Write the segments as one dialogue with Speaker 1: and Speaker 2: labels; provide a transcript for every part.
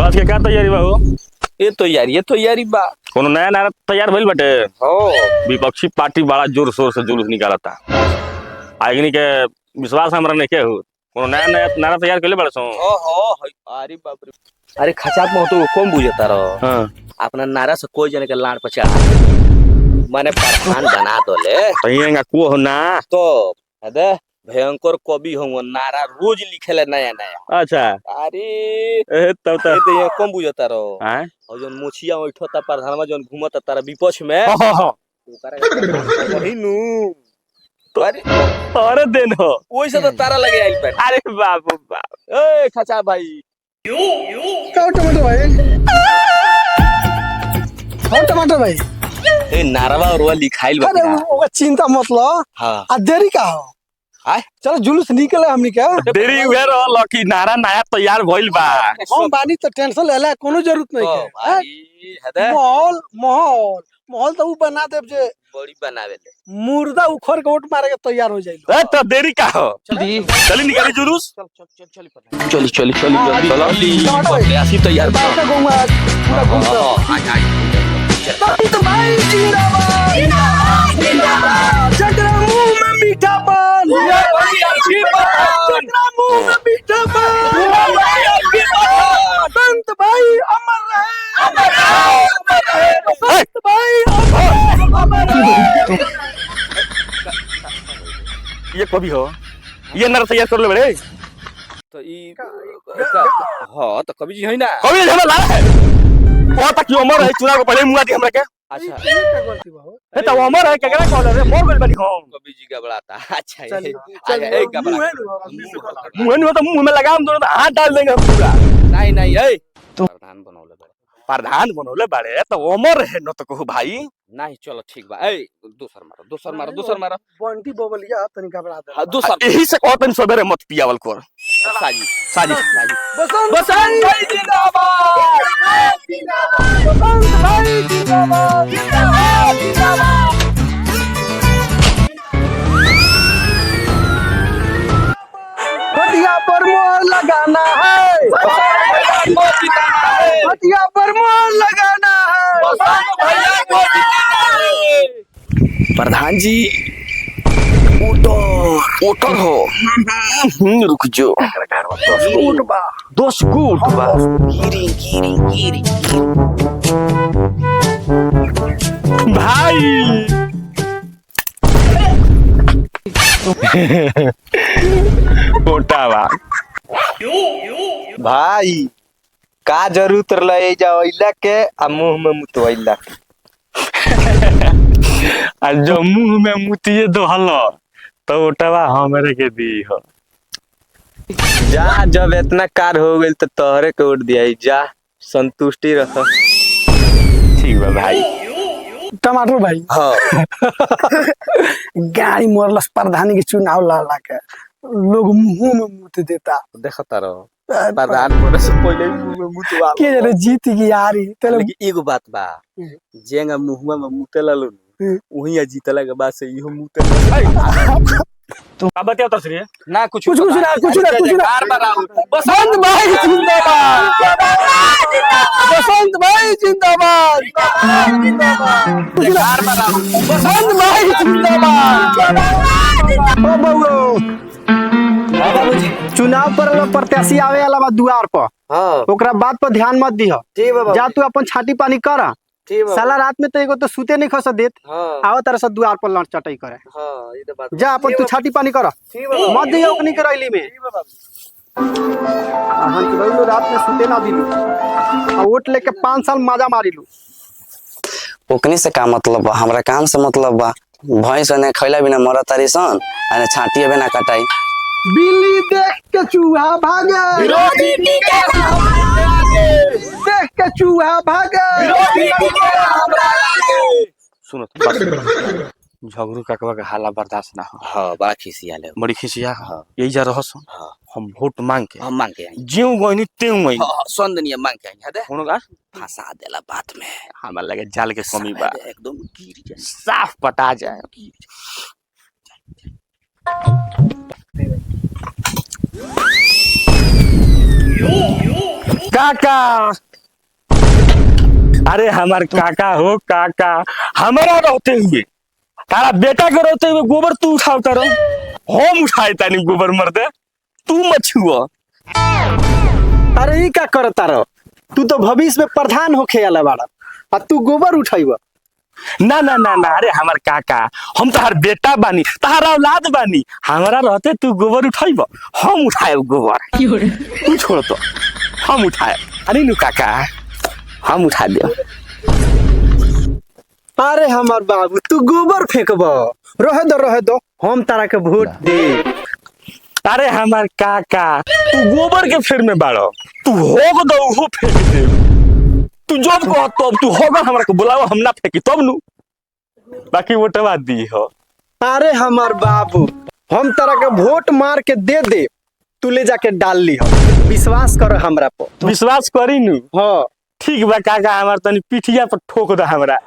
Speaker 1: बस के का तैयारी बा हो?
Speaker 2: ये तो यारी बा।
Speaker 1: कोनो नया नारा तैयार भइल बाटे?
Speaker 2: हो
Speaker 1: विपक्षी पार्टी बड़ा जोर शोर से जुलूस निकालता। आगनी के विश्वास हमरा नहीं के हो। कोनो नया नया नारा तैयार कइले बाड़े सो?
Speaker 2: अरे बाप रे। अरे खचाप में तो कौन बुझता रहो।
Speaker 1: हां
Speaker 2: अपना नारा से कोई जने के लाड़ पर चढ़ा माने प्रधान बना दोले
Speaker 1: तइएंगा को हो ना।
Speaker 2: तो अदे भयंकर कवि हो नारा रोज लिखेले नया नया।
Speaker 1: अच्छा
Speaker 2: अरे
Speaker 1: तब
Speaker 2: ये तो ये कौन बुझता रहो।
Speaker 1: हैं
Speaker 2: और जोन मुछिया उठता प्रधानवा जोन घूमता तारा विपक्ष में
Speaker 1: हां
Speaker 2: ओकरा वही नु तो
Speaker 1: अरे दिन हो
Speaker 2: ओइ से तो तारा लगे आइल पे।
Speaker 1: अरे बाबू बाप
Speaker 2: ए खचा भाई
Speaker 3: क्या टमाटर भाई? हाँ टमाटर भाई।
Speaker 2: ए नारावा और वो लिखाइल बा।
Speaker 3: अरे वो चिंता मत लो।
Speaker 2: हां
Speaker 3: आ देरी का हो?
Speaker 2: आय
Speaker 3: चलो जुलूस निकले हमनी के।
Speaker 1: देरी हुए रहल कि नारा नया तैयार भइल बा।
Speaker 3: हम बानी तो टेंशन लेला कोनो जरूरत नहीं
Speaker 2: तो
Speaker 3: के।
Speaker 2: भाई हदे
Speaker 3: माहौल तो ऊ बना देब जे
Speaker 2: बड़ी बनावेले।
Speaker 3: मुर्दा उखड़ के ओट मारे के तैयार हो जाइल।
Speaker 1: तो देरी का हो? चली निकाली जुलूस।
Speaker 2: चली चलो ऐसी तैयार
Speaker 3: बात गौवा पूरा घूम तो भाई जिंदाबाद जिंदाबाद जिंदाबाद। जकरा मुंह में मीठा पान जकरा मुंह में मीठा पान संत भाई अमर रहे संत भाई अमर रहे।
Speaker 1: ये कभी हो ये नारा तैयार कर ले बड़े
Speaker 2: तो ई हां तो कवि जी है ना।
Speaker 1: कभी हमरा ला है ओ तक की उम्र है चुनाव के पहले मुआ दी हमरा के।
Speaker 2: अच्छा
Speaker 1: ए तो उम्र है केकरा कॉल रे मोर गइल बनी हम।
Speaker 2: कवि जी का बड़ाता। अच्छा ये
Speaker 3: चल
Speaker 2: एक का बड़ा
Speaker 1: मुंह में तो मुंह में लगाम दोनों हाथ डाल देंगे पूरा।
Speaker 2: नहीं नहीं ए प्रधान बनौले बड़े
Speaker 1: प्रधान बनोले बड़े तो उम्र है न तो कहू भाई।
Speaker 2: नहीं चलो ठीक बा। ए दूसर मारो
Speaker 3: बंटी बबलिया तनिका बड़ा दे।
Speaker 2: हां दूसर
Speaker 1: यही से कहतन सवेरे मत पियावल कर।
Speaker 2: साजी
Speaker 1: साजी
Speaker 3: बसंत भाई जिंदाबाद बसंत भाई जिंदाबाद जिंदाबाद जिंदाबाद। हटिया पर मोहर लगाना है हटिया पर मोहर लगाना है।
Speaker 2: प्रधान जी उठो हो रुक जो
Speaker 3: उठ बा
Speaker 2: 10 गुट बा गिरी
Speaker 1: भाई कोटा बा
Speaker 2: भाई का जरूरत ले जाओ इला के आ मुंह में मुतवैला
Speaker 1: आ जो मुंह में मुतिए दोहल तो ओटवा हमरे के दी हो।
Speaker 2: जा जब इतना कार हो गइल तो तोहरे के उठ दिया जा संतुष्टि रह।
Speaker 1: ठीक बा भाई।
Speaker 3: टमाटर भाई
Speaker 2: हां
Speaker 3: गाड़ी मोरलस प्रधानी के चुनाव लड़ा के लोग मुंह में मुत देता।
Speaker 2: देखता रहो प्रधान बोले से पहले मुंह में मुतवा
Speaker 3: के जरे जीत की यारी तेरे
Speaker 2: लेकिन एगो बात बा जेंगा मुंहवा में मुतेला लो वही जीतला के बाद से इहो मुते
Speaker 1: तो अब बताओ तसरी
Speaker 2: ना कुछ
Speaker 3: कुछ ना
Speaker 2: कार बनाओ
Speaker 3: बसंत भाई जिंदाबाद बसंत भाई जिंदाबाद
Speaker 2: कार बनाओ
Speaker 3: बसंत भाई जिंदाबाद। ओ बाबू चुनाव पर प्रत्याशी आवे वाला बा दुआर पर।
Speaker 2: हां
Speaker 3: ओकरा बात पर ध्यान मत दिह।
Speaker 2: ठीक बा
Speaker 3: जा तू अपन छाती पानी कर।
Speaker 2: ठीक बा
Speaker 3: साला रात में तो एगो तो सूते नहीं खस देत।
Speaker 2: हां
Speaker 3: आओ तरह से दुआर पर लड़ चटाई करे।
Speaker 2: हां ये तो बात
Speaker 3: जा अपन तू छाती पानी कर
Speaker 2: ठीक बा
Speaker 3: मत दियो ओकनी के रैली में।
Speaker 2: ठीक बा
Speaker 3: हम तो रैलो रात में सूते ना दिलू आ वोट लेके 5 साल मजा मारिलू।
Speaker 4: ओकनी से का मतलब बा? हमरा काम से मतलब बा। भैंस ने खैला बिना मर तारी सन आ छाटिए बिना कटाई।
Speaker 3: बिल्ली देख के चूहा भागे
Speaker 2: विरोधी के
Speaker 3: देख के चूहा भागे
Speaker 1: सुनो बस झगड़ू काकवा के हाला बर्दाश्त ना हो।
Speaker 2: हां बड़ा खिसिया ले
Speaker 1: बड़ी खिसिया यही जा रहस।
Speaker 2: हां
Speaker 1: हम वोट मांग के
Speaker 2: हम मांग के आई
Speaker 1: ज्यों गइनी त्यों गइनी।
Speaker 2: हां संदनिया मांग के आई हदे
Speaker 1: कोनो का
Speaker 2: फंसा देला बात में
Speaker 1: हमरा लगे जाल के कमी बा
Speaker 2: एकदम गिर जाए
Speaker 1: साफ पटा जाए। काका, अरे हमार काका हो काका, हमारा रहते हुए तारा बेटा के रहते हुए गोबर तू उठाओ तारो, हम उठाए तानी गोबर मर्दे, तू मत छुआ।
Speaker 3: अरे ई का करता रह, तू तो भविष्य में प्रधान होखे वाला बाड़ा आ तू गोबर उठाइबा।
Speaker 1: ना ना ना ना, अरे हमार काका, हम तहार बेटा बानी, तहार औलाद बानी, हमारा रहते तू गोबर उठाइब, हम उठाए गोबर, तू छोड़ तो हम उठाए। अरे नु काका, हम उठा दे।
Speaker 3: अरे हमार बाबू तू गोबर फेंकबा, रहे दो हम तारा के वोट दे।
Speaker 1: अरे हमार काका, तू गोबर के फेर में बाड़ो, तू होग दो हो फेंक दे, तू जब कह तब तू होगा हमरा को बुलाओ, हम ना फेंकी तब नु, बाकी वोटवा दी हो।
Speaker 3: अरे हमार बाबू, हम तारा के वोट मार के दे, तू ले जाके डाल ली हो, विश्वास कर हमरा पर।
Speaker 1: विश्वास करी नु,
Speaker 3: हाँ
Speaker 1: ठीक बा काका, हमार तनी पिठिया पर ठोक दे हमरा।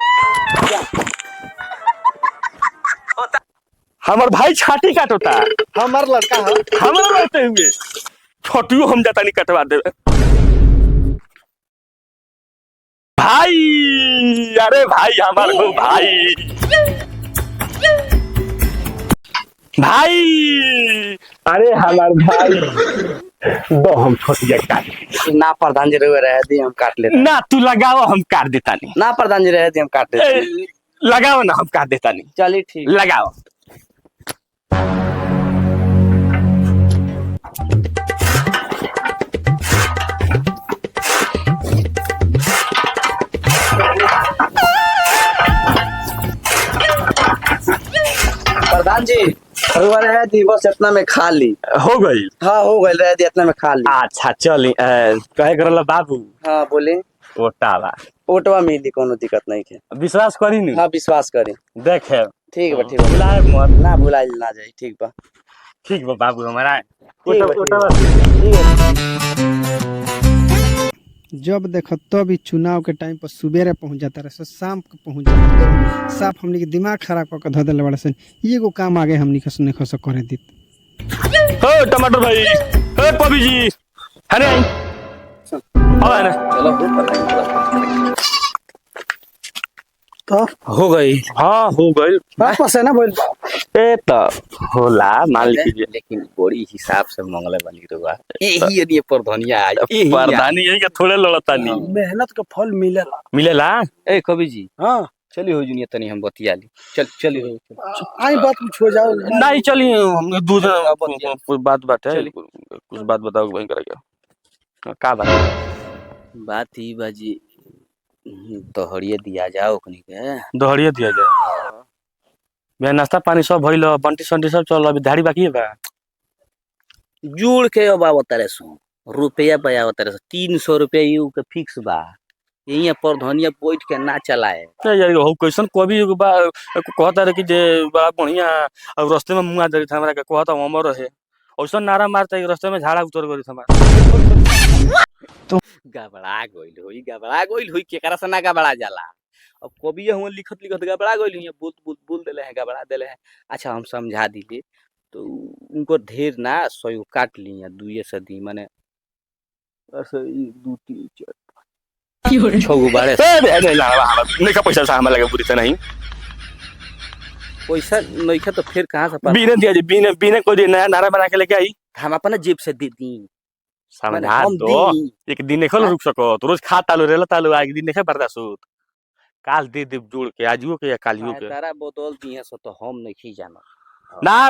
Speaker 1: हमार भाई छाटी काटोता,
Speaker 3: हमार लड़का है।
Speaker 1: हमारा रहते हुए छोटियो हम जाता नहीं कटवा देवे। भाई, अरे भाई हमार हो भाई, भाई, अरे हमार भाई, दो हम छोटिया काट।
Speaker 4: ना प्रधान जी रह दी हम काट लेते।
Speaker 1: ना तू लगाओ, हम काट देता नहीं।
Speaker 4: ना प्रधान जी रह दी हम काट लेते।
Speaker 1: लगाओ ना, हम काट देता नहीं।
Speaker 4: चलिए ठीक।
Speaker 1: लगाओ।
Speaker 4: प्रधान जी रह दी, बस इतना में खा ली।
Speaker 1: हो गई।
Speaker 4: हाँ हो गई, रह दी इतना में खा ली।
Speaker 1: अच्छा चली, कहे करला बाबू,
Speaker 4: हाँ बोले।
Speaker 1: ओटावा
Speaker 4: ओटवा मिली, कोनो दिक्कत नहीं है।
Speaker 1: विश्वास करी नी।
Speaker 4: हाँ विश्वास करी।
Speaker 1: देखे
Speaker 4: ठीक बा ठीक बा,
Speaker 1: बुलाए मत।
Speaker 4: ना भुलाइल ना जाई। ठीक बा
Speaker 1: ठीक बा बाबू हमारा।
Speaker 4: ठीक बा,
Speaker 1: ओटावा
Speaker 4: ठीक है।
Speaker 3: जब देखो तब चुनाव के टाइम पर सुबेरे पहुंच जाता रहे, शाम को पहुंच जाता रहे, साफ हमनी के दिमाग खराब करके धो देले बड़ा सन। एगो काम आगे हमनी के सुने खस करे दी।
Speaker 1: हो टमाटर भाई, हो पबी जी, अरे आई आओ ना।
Speaker 4: चलो
Speaker 3: तो
Speaker 1: हो गई। हाँ हो गई।
Speaker 3: वापस है ना बोल।
Speaker 1: ए तो होला मान लीजिए,
Speaker 2: लेकिन बड़ी हिसाब से मंगले बनी रुआ यही ये प्रधानिया आज
Speaker 1: प्रधानी यही का थोड़े लड़ता नहीं,
Speaker 3: मेहनत का फल मिलेला।
Speaker 1: मिलेला।
Speaker 2: ए कवि जी
Speaker 3: हाँ
Speaker 2: चली हो जुनिया तनी हम बतिया ली। चली हो
Speaker 3: आई बात कुछ हो जाओ।
Speaker 1: नहीं चलिए, हम दूध कुछ बात है, कुछ बात बताओ वहीं करेगा। का
Speaker 2: बात ही बाजी तोहरिए दिया जाओ ओकनी के।
Speaker 1: दोहरिया दिया जाए। मैं नाश्ता पानी सब भइल, बंटी संटी सब चल, अभी दाढ़ी बाकी है बा।
Speaker 2: जुड़ के अब आवतारे सो रुपया पे आवतारे सो 300 रुपया यू के फिक्स बा। यही प्रधानिया बैठ के ना चलाए।
Speaker 1: नहीं यार, हो कैसन कोई बा कहता रहे कि जे बड़ा बढ़िया, और रास्ते में मुंगा दे हमरा के कहता हमर रहे, औसन नारा मारता है रास्ते में झाड़ा उतर गई हमारा।
Speaker 2: गबड़ा गइल होई केकरा से ना गबड़ा जाला। अब कभी हम लिखत गबड़ा गइल हुई, बोल देले हैं, गबड़ा देले हैं। अच्छा हम समझा दिले तो उनको ढेर ना 100 काट ली, 2 से दी माने ऐसे 2 3 4 6 बारे
Speaker 1: नहीं का पैसा हमारे लगे पूरी से नहीं
Speaker 2: पैसा नहीं तो फिर कहाँ से
Speaker 1: बीने दिया जी, बीने कोई नया नारा बना के लेके आई,
Speaker 2: हम अपना जेब से दे दी।
Speaker 1: समझा
Speaker 2: हम
Speaker 1: दो।
Speaker 2: दी।
Speaker 1: एक दिन नहीं रुक सको तो रोज खा तालू रेला तालू, एक दिन नहीं बर्दाश्त होत, काल दे दे जोड़ के आजियो के या कालियो के
Speaker 2: तारा बदल दिए सो तो हम नहीं जाना।
Speaker 1: ना